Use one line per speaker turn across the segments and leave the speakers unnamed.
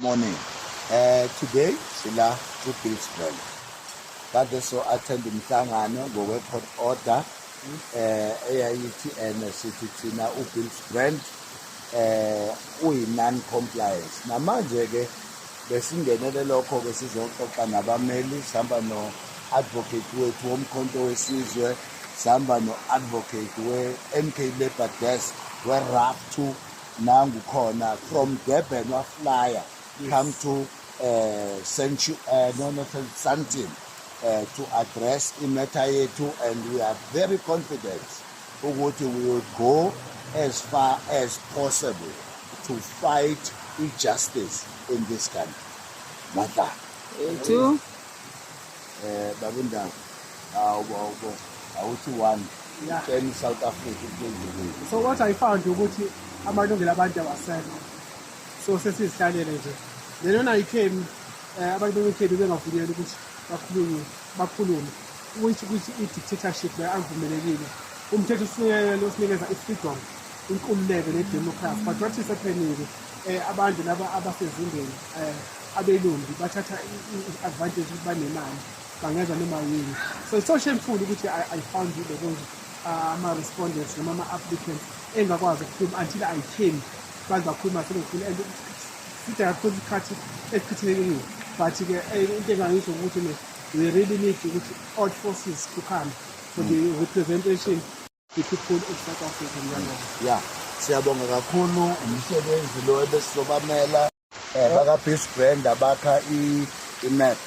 Morning. Today sila Billsbrand. Kade so attend umhlangano ngokwe-court order eyayithi sithi thina uBillsbrand uyi-non-compliance. Namanje ke besingenele lokho ke sizoxoxa nabameli, sihamba no-advocate wethu womkhonto wesizwe, sihamba no-advocate we-MK Labour Desk we-RAP2 nangu khona from Durban waflyer come to Sandton to address imatter yethu, and we are very confident ukuthi we will go as far as possible to fight injustice in this country. Mata.
Two.
Babunda. Awuthi one. In South Africa.
So what I found ukuthi amalungelo abantu awasekho. So sesizihlalele nje. Lena I came abantu bemkhedu bengavunyelwa ukuthi bakhulume ukuthi i-dictatorship ayivumelekile. Umthetho usinikeza i-freedom, inkululeko ne-democracy. But what is happening abantu laba abasezingeni abelungu bathatha i-advantage ukuthi banemali bangenza noma yini. So it's so shameful ukuthi I found it because ama-respondents noma ama-applicants engakwazi ukukhuluma until I came baze bakhuluma sebefuna and futhi yakhoza ikhathi esichithekile. But-ke into engangisho ukuthi we really need ukuthi all forces to come for the representation the people of South Africa.
Yeah, siyabonga kakhulu umsebenzi lo ebesilobamela baka-Billsbrand abakha i-map.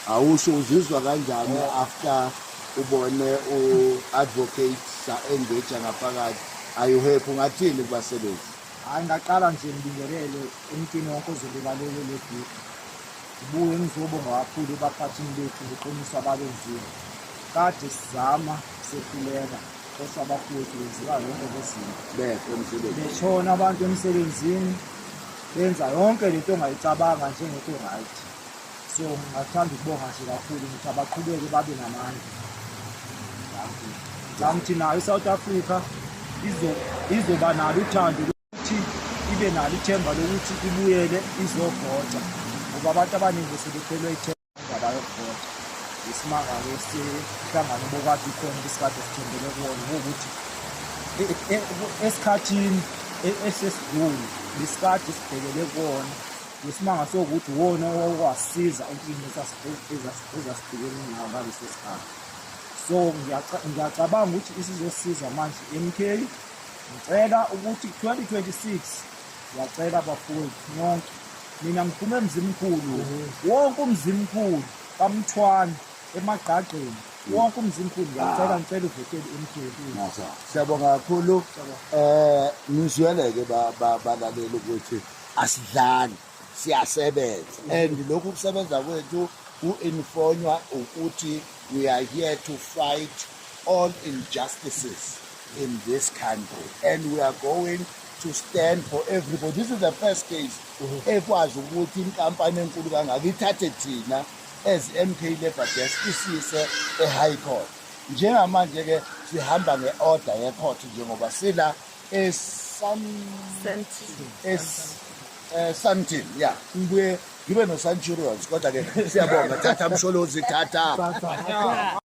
Awusho uzizwa kanjani after ubone u-advocate sa-engage ngaphakathi? Are you happy? Ungathini kubasebenzi?
Ngaqala nje ngibingelele emntwini wonke ozobelalele le group. Ubuye ngizobonga kakhulu baphathini bethu ngoqinisa abalenzile. Kade sizama sehluleka kodwa abafowethu benziwa yonke lezinto. Beshona abantu emsebenzini benza yonke lento ongayicabanga njengento right. So ngathanda ukubonga nje kakhulu ukuthi abaqhubeke babe namandla. Ngithi nayo iSouth Africa izoba nalo uthando ukuthi ibe nalo ithemba lokuthi ibuyele izogota, ngoba abantu abaningi sebephelwe ithemba bayogota. Isimanga lesihlangano bokade ikhona isikhathi esithembele kuwona ngokuthi esikhathini esesidlule isikhathi sibhekele kuwona isimanga sokuthi wona okwasiza empilweni ezasibhekene nayo ngaleso sikhathi. So ngiyacabanga ukuthi isizosiza manje MK. Ngicela ukuthi 2026 ngiyacela abafowethu nonke, mina ngiphume emzimkhulu wonke umzimkhulu kaMthwani emagqagqeni wonke umzimkhulu ngicela uvotele MK.
Siyabonga kakhulu. Nizweleke balaleli ukuthi asidlali, siyasebenza, and lokhu kusebenza kwethu ku-informwa ukuthi we are here to fight all injustices in this country, and we are going to stand for everybody. This is the first case ekwazi ukuthi inkampani enkulu kangaka ithathe thina as MK Labour Desk isise e-High Court. Njengamanje ke sihamba nge-order ye-court njengoba sila Sandton. Yeah, ngibuye ngibe no-Centurions kodwa ke siyabonga thatha msholozi thatha.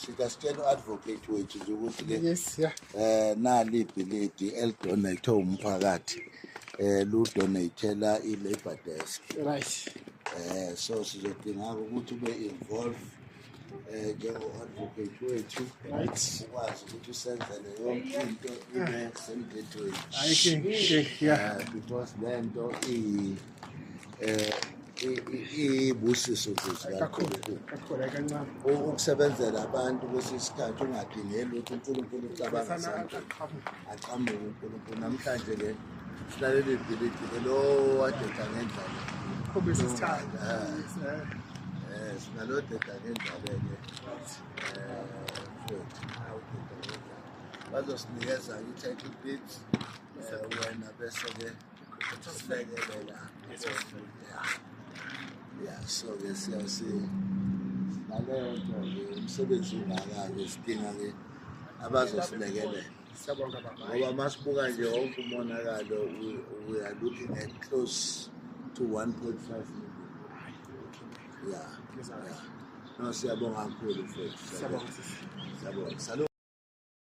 Sikasitshela u-advocate wethu nje ukuthi ke nali ibhilidi elidonate umphakathi ludonatela i-Labour Desk.
Right.
So sizodinga ukuthi ube involve njengo-advocate wethu ukwazi ukuthi usenzele yonke into ibe semthethweni. Because le nto ibusiso
kakhulu kancane
ukusebenzela abantu kwesinye isikhathi ungadingeli ukuthi uNkulunkulu ucabanga sonke aqhamuke uNkulunkulu. Namhlanje ke silalele ibhilidi lo wadoda ngendlela
khombisa isithando.
Yes. nalodeda-ke endabeke mfowethu bazosinikeza i-title deed wena bese-ke silekelela ya so-ke naleyo nto-ke umsebenzi ungaka-ke sidinga-ke abazosilekelela
Siyabonga baba.
ngoba masibuka nje wonke umonakalo we are looking at close to 1.5 million. Yeah. No, siyabonga kakhulu mfowethu.
Siyabonga sisi.
Siyabonga.